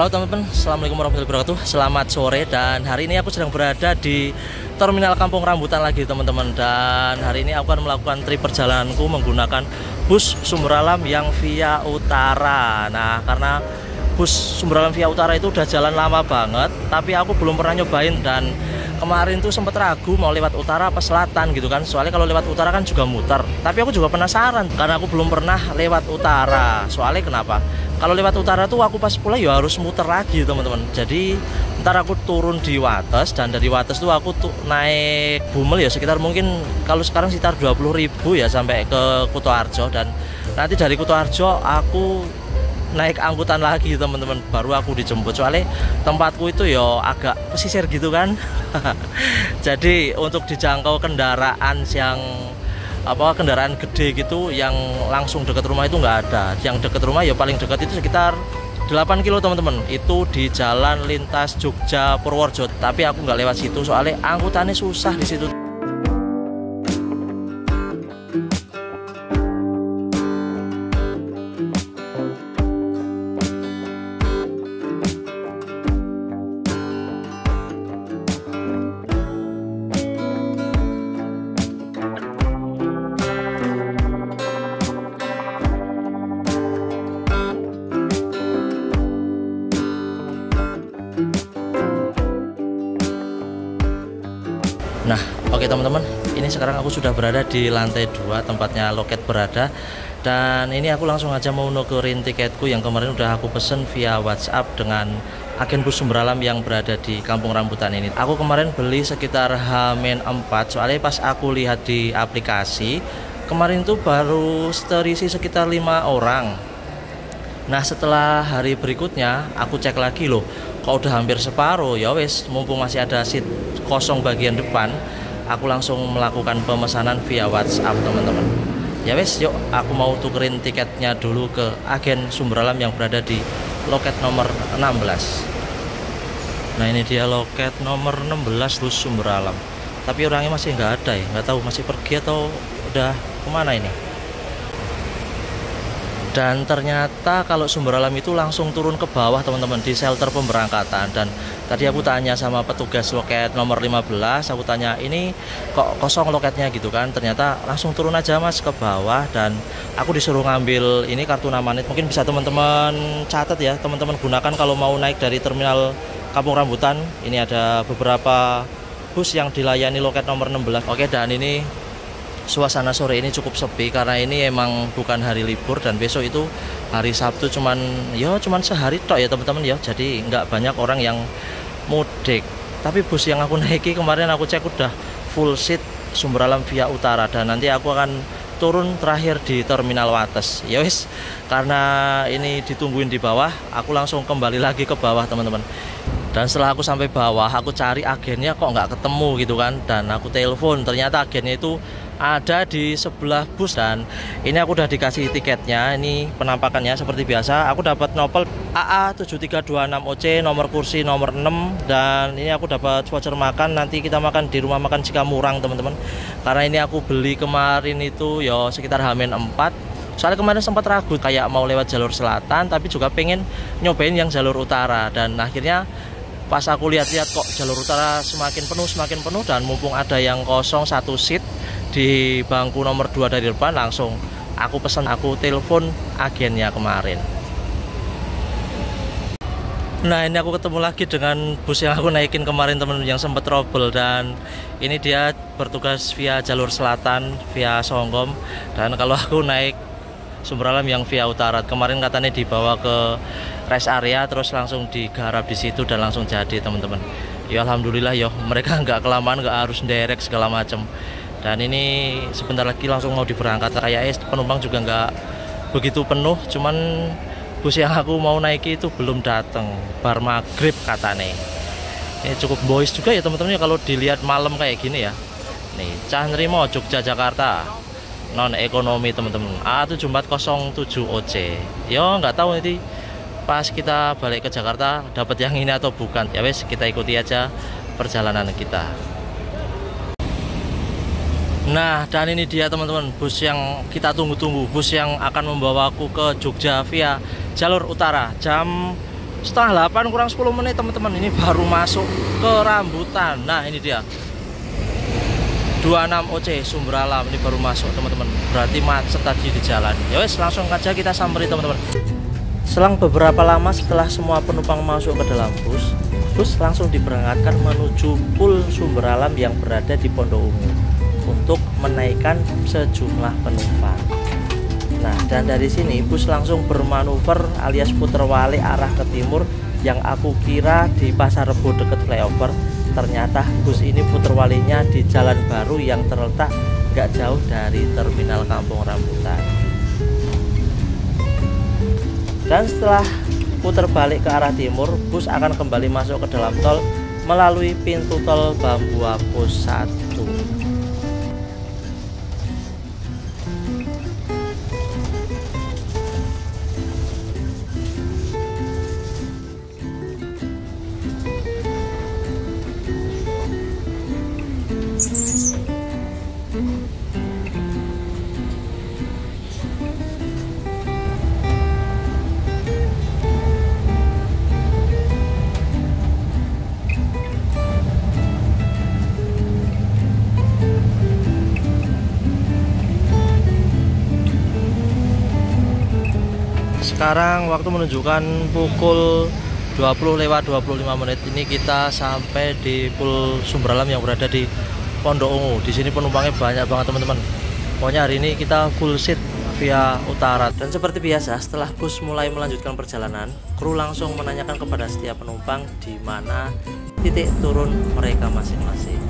Halo teman-teman, assalamualaikum warahmatullahi wabarakatuh. Selamat sore, dan hari ini aku sedang berada di Terminal Kampung Rambutan lagi teman-teman. Dan hari ini aku akan melakukan trip perjalananku menggunakan bus Sumber Alam yang via utara. Nah, karena bus Sumber Alam via utara itu udah jalan lama banget, tapi aku belum pernah nyobain. Dan kemarin tuh sempet ragu mau lewat utara apa selatan gitu kan. Soalnya kalau lewat utara kan juga muter. Tapi aku juga penasaran karena aku belum pernah lewat utara. Soalnya kenapa? Kalau lewat utara tuh aku pas pulang ya harus muter lagi teman-teman. Jadi ntar aku turun di Wates, dan dari Wates tuh aku tuh naik Bumel ya, sekitar mungkin kalau sekarang sekitar 20.000 ya sampai ke Kutoarjo. Dan nanti dari Kutoarjo aku naik angkutan lagi teman-teman, baru aku dijemput. Soalnya tempatku itu ya agak pesisir gitu kan. Jadi untuk dijangkau kendaraan yang kendaraan gede gitu yang langsung dekat rumah itu nggak ada. Yang dekat rumah ya paling dekat itu sekitar 8 kilo teman-teman, itu di jalan lintas Jogja Purworejo. Tapi aku nggak lewat situ soalnya angkutannya susah di situ. Nah, oke teman-teman, ini sekarang aku sudah berada di lantai 2 tempatnya loket berada. Dan ini aku langsung aja mau nukerin tiketku yang kemarin udah aku pesen via WhatsApp dengan agen bus Sumber Alam yang berada di Kampung Rambutan ini. Aku kemarin beli sekitar H-4, soalnya pas aku lihat di aplikasi kemarin tuh baru terisi sekitar 5 orang. Nah, setelah hari berikutnya aku cek lagi loh, kok udah hampir separuh. Ya wes, mumpung masih ada seat kosong bagian depan, aku langsung melakukan pemesanan via WhatsApp teman-teman. Ya wes, yuk aku mau tukerin tiketnya dulu ke agen Sumber Alam yang berada di loket nomor 16. Nah, ini dia loket nomor 16 bus Sumber Alam. Tapi orangnya masih nggak ada ya, nggak tahu masih pergi atau udah kemana ini. Dan ternyata kalau Sumber Alam itu langsung turun ke bawah teman-teman, di shelter pemberangkatan. Dan tadi aku tanya sama petugas loket nomor 15, aku tanya ini kok kosong loketnya gitu kan. Ternyata langsung turun aja mas ke bawah, dan aku disuruh ngambil ini kartu namanit. Mungkin bisa teman-teman catat ya, teman-teman gunakan kalau mau naik dari terminal Kampung Rambutan. Ini ada beberapa bus yang dilayani loket nomor 16. Oke, dan ini suasana sore ini cukup sepi karena ini emang bukan hari libur, dan besok itu hari Sabtu, cuman sehari tok ya teman-teman ya. Jadi nggak banyak orang yang mudik. Tapi bus yang aku naiki kemarin aku cek udah full seat Sumber Alam via utara, dan nanti aku akan turun terakhir di Terminal Wates. Ya wis, karena ini ditungguin di bawah, aku langsung kembali lagi ke bawah teman-teman. Dan setelah aku sampai bawah, aku cari agennya kok nggak ketemu gitu kan. Dan aku telepon, ternyata agennya itu ada di sebelah bus. Dan ini aku udah dikasih tiketnya. Ini penampakannya seperti biasa. Aku dapat nopel AA7326OC, nomor kursi nomor 6. Dan ini aku dapat voucher makan. Nanti kita makan di rumah makan Cikamurang teman-teman. Karena ini aku beli kemarin itu ya sekitar H-4. Soalnya kemarin sempat ragu kayak mau lewat jalur selatan, tapi juga pengen nyobain yang jalur utara. Dan akhirnya pas aku lihat-lihat kok jalur utara semakin penuh, dan mumpung ada yang kosong satu seat di bangku nomor 2 dari depan, langsung aku pesan, aku telepon agennya kemarin. Nah, ini aku ketemu lagi dengan bus yang aku naikin kemarin teman-teman, yang sempat trouble. Dan ini dia bertugas via jalur selatan, via Songgom. Dan kalau aku naik Sumber Alam yang via utara, kemarin katanya dibawa ke rest area terus langsung digarap di situ dan langsung jadi teman-teman. Ya alhamdulillah ya, mereka nggak kelamaan, nggak harus direct segala macam. Dan ini sebentar lagi langsung mau diberangkat. Kayaknya penumpang juga nggak begitu penuh, cuman bus yang aku mau naiki itu belum datang, bar maghrib katanya. Ini cukup boys juga ya teman-teman ya kalau dilihat malam kayak gini ya. Nih, Cah Nrimo Jogja Jakarta non ekonomi teman-teman, A7407OC. Yo nggak tahu nanti pas kita balik ke Jakarta dapat yang ini atau bukan. Ya wes, kita ikuti aja perjalanan kita. Nah, dan ini dia teman-teman, bus yang kita tunggu-tunggu, bus yang akan membawaku ke Jogja via jalur utara. Jam setengah 8 kurang 10 menit teman-teman, ini baru masuk ke rambutan. Nah ini dia 26 OC Sumber Alam, ini baru masuk teman-teman, berarti macet tadi di jalan. Ya wes, langsung aja kita samperin teman-teman. Selang beberapa lama setelah semua penumpang masuk ke dalam bus langsung diberangkatkan menuju Pool Sumber Alam yang berada di Pondok Ungu untuk menaikkan sejumlah penumpang. Nah, dan dari sini bus langsung bermanuver alias puter balik arah ke timur, yang aku kira di Pasar Rebo dekat flyover. Ternyata bus ini puter walinya di jalan baru yang terletak gak jauh dari terminal Kampung Rambutan. Dan setelah putar balik ke arah timur, bus akan kembali masuk ke dalam tol melalui pintu tol Bambu Apus 1. Sekarang waktu menunjukkan pukul 20:25. Ini kita sampai di Pool Sumber Alam yang berada di Pondok Ungu. Di sini penumpangnya banyak banget teman-teman. Pokoknya hari ini kita full seat via utara. Dan seperti biasa, setelah bus mulai melanjutkan perjalanan, kru langsung menanyakan kepada setiap penumpang di mana titik turun mereka masing-masing.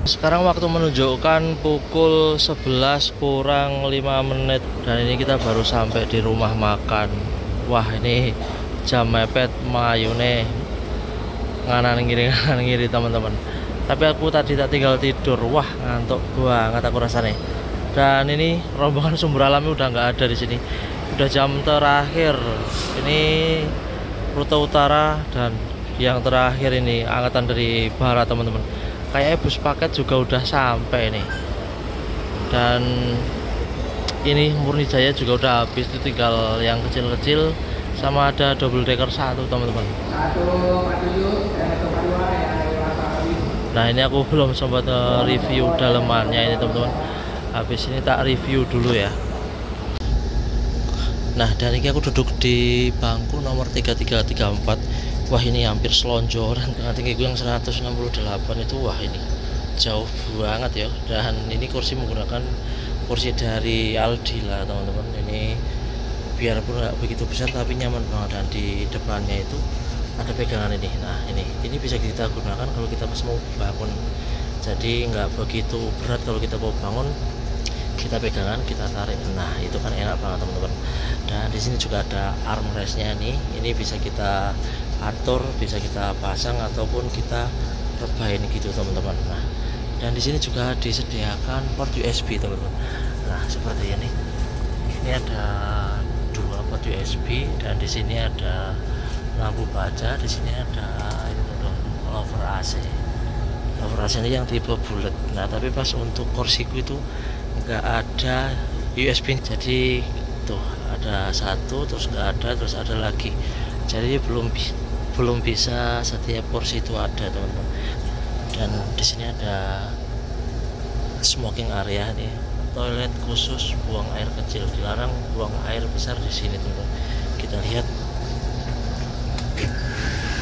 Sekarang waktu menunjukkan pukul 11 kurang 5 menit. Dan ini kita baru sampai di rumah makan. Wah, ini jam mepet mayune nganan ngiri teman-teman. Tapi aku tadi tak tinggal tidur. Wah, ngantuk banget aku rasanya. Dan ini rombongan Sumber Alam udah nggak ada di sini. Udah jam terakhir. Ini rute utara dan yang terakhir ini angkatan dari barat teman-teman. Kayaknya bus paket juga udah sampai nih. Dan ini Murni Jaya juga udah habis, itu tinggal yang kecil-kecil sama ada double decker 1 teman-teman. Nah ini aku belum sempat review dalemannya ini teman-teman. Habis ini tak review dulu ya. Nah dan ini aku duduk di bangku nomor 3334. Wah ini hampir selonjoran, dengan tinggi gue yang 168 itu. Wah ini jauh banget ya. Dan ini kursi menggunakan kursi dari Aldi lah teman-teman. Ini biarpun nggak begitu besar tapi nyaman banget. Dan di depannya itu ada pegangan ini. Nah ini bisa kita gunakan kalau kita pas mau bangun. Jadi nggak begitu berat kalau kita mau bangun, kita pegangan, kita tarik. Nah itu kan enak banget teman-teman. Dan di sini juga ada armrestnya nih. Ini bisa kita atur, bisa kita pasang ataupun kita rebahin gitu teman-teman. Nah dan di sini juga disediakan port USB teman-teman. Nah seperti ini. Ini ada 2 port USB dan di sini ada lampu baja. Di sini ada ini tuh, lover AC. Lover AC ini yang tipe bulat. Nah tapi pas untuk kursiku itu nggak ada USB. Jadi tuh ada 1, terus nggak ada, terus ada lagi. Jadi belum bisa setiap porsi itu ada teman-teman. Dan di sini ada smoking area nih, toilet khusus buang air kecil, dilarang buang air besar di sini teman-teman. Kita lihat,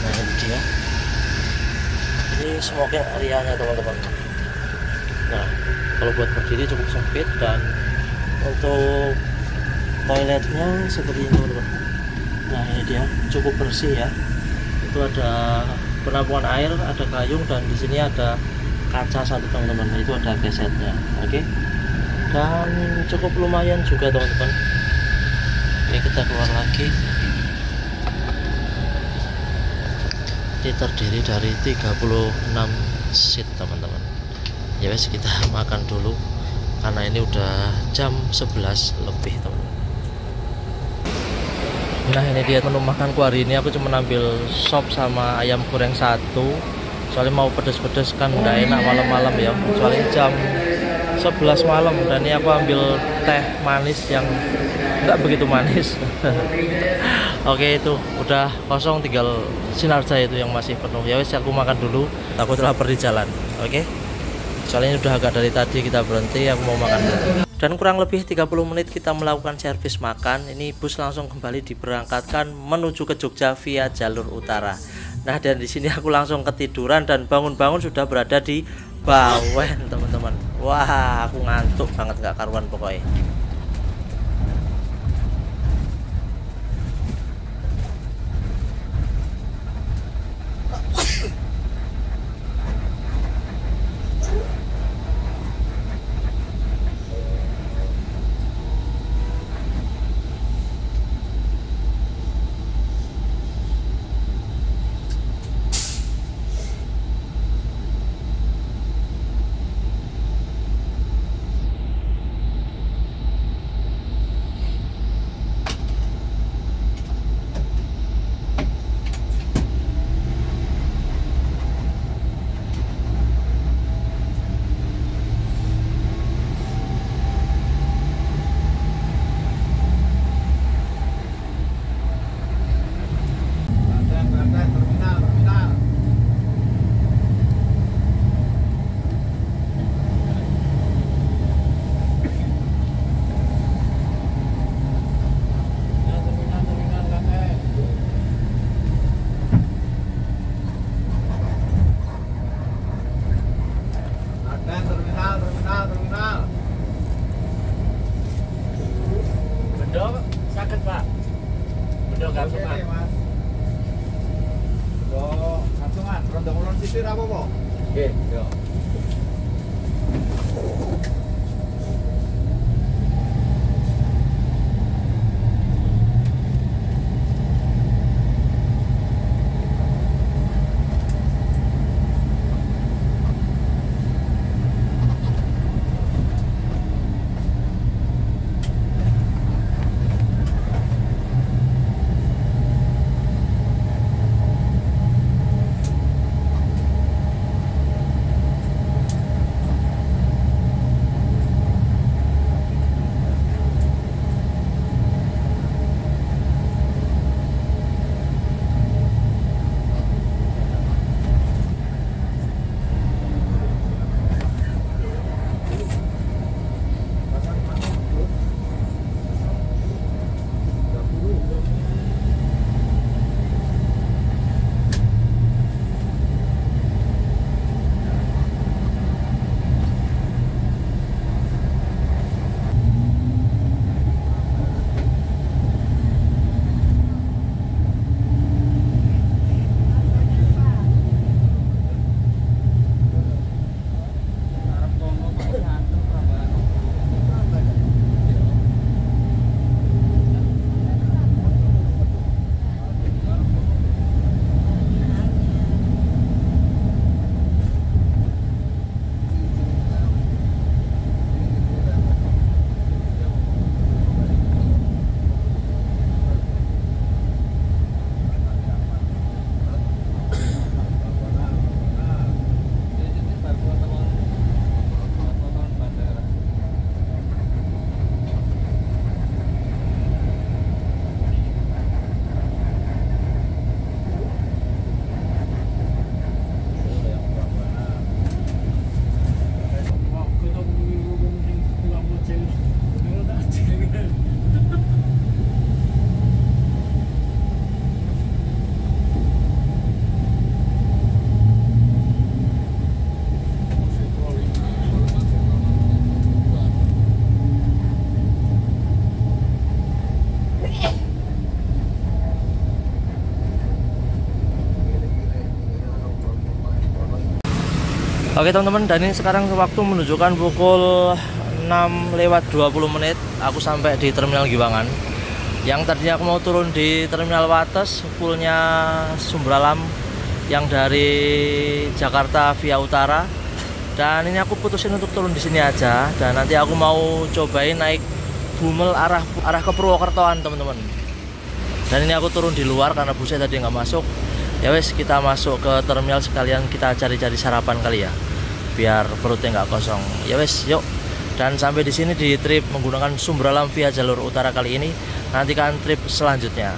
nah ini dia, ini smoking areanya teman-teman. Nah kalau buat berdiri cukup sempit, dan untuk toiletnya seperti ini teman-teman. Nah ini dia, cukup bersih ya. Itu ada penampungan air, ada gayung, dan di sini ada kaca satu teman-teman. Itu ada gesetnya, oke. Dan cukup lumayan juga teman-teman. Oke, kita keluar lagi. Ini terdiri dari 36 seat teman-teman. Ya wes, kita makan dulu karena ini udah jam 11 lebih teman-teman. Nah ini dia menu makanku hari ini. Aku cuma ambil sop sama ayam goreng satu, soalnya mau pedes-pedes kan nggak enak malam-malam ya, kecuali jam 11 malam. Dan ini aku ambil teh manis yang nggak begitu manis. Oke, itu udah kosong, tinggal Sinarja itu yang masih penuh. Ya wes, aku makan dulu, aku telah pergi jalan. Oke, soalnya ini udah agak dari tadi kita berhenti, aku mau makan dulu. Dan kurang lebih 30 menit kita melakukan servis makan. Ini bus langsung kembali diberangkatkan menuju ke Jogja via jalur utara. Nah, dan di sini aku langsung ketiduran, dan bangun-bangun sudah berada di Bawen teman-teman. Wah, aku ngantuk banget, nggak karuan pokoknya. Sakit Pak. Bener gantungan. Mas. Yo, gantungan, rondo ulun sisir apa kok? Nggih, yo. Oke teman-teman, dan ini sekarang waktu menunjukkan pukul 6:20. Aku sampai di Terminal Giwangan. Yang tadinya aku mau turun di Terminal Wates, fullnya Sumberalam yang dari Jakarta via utara. Dan ini aku putusin untuk turun di sini aja. Dan nanti aku mau cobain naik Bumel arah ke Purwokertoan teman-teman. Dan ini aku turun di luar karena busnya tadi nggak masuk. Ya wes, kita masuk ke terminal sekalian kita cari-cari sarapan kali ya, biar perutnya nggak kosong. Ya wes, yuk. Dan sampai di sini di trip menggunakan Sumberalam via jalur utara kali ini. Nantikan trip selanjutnya.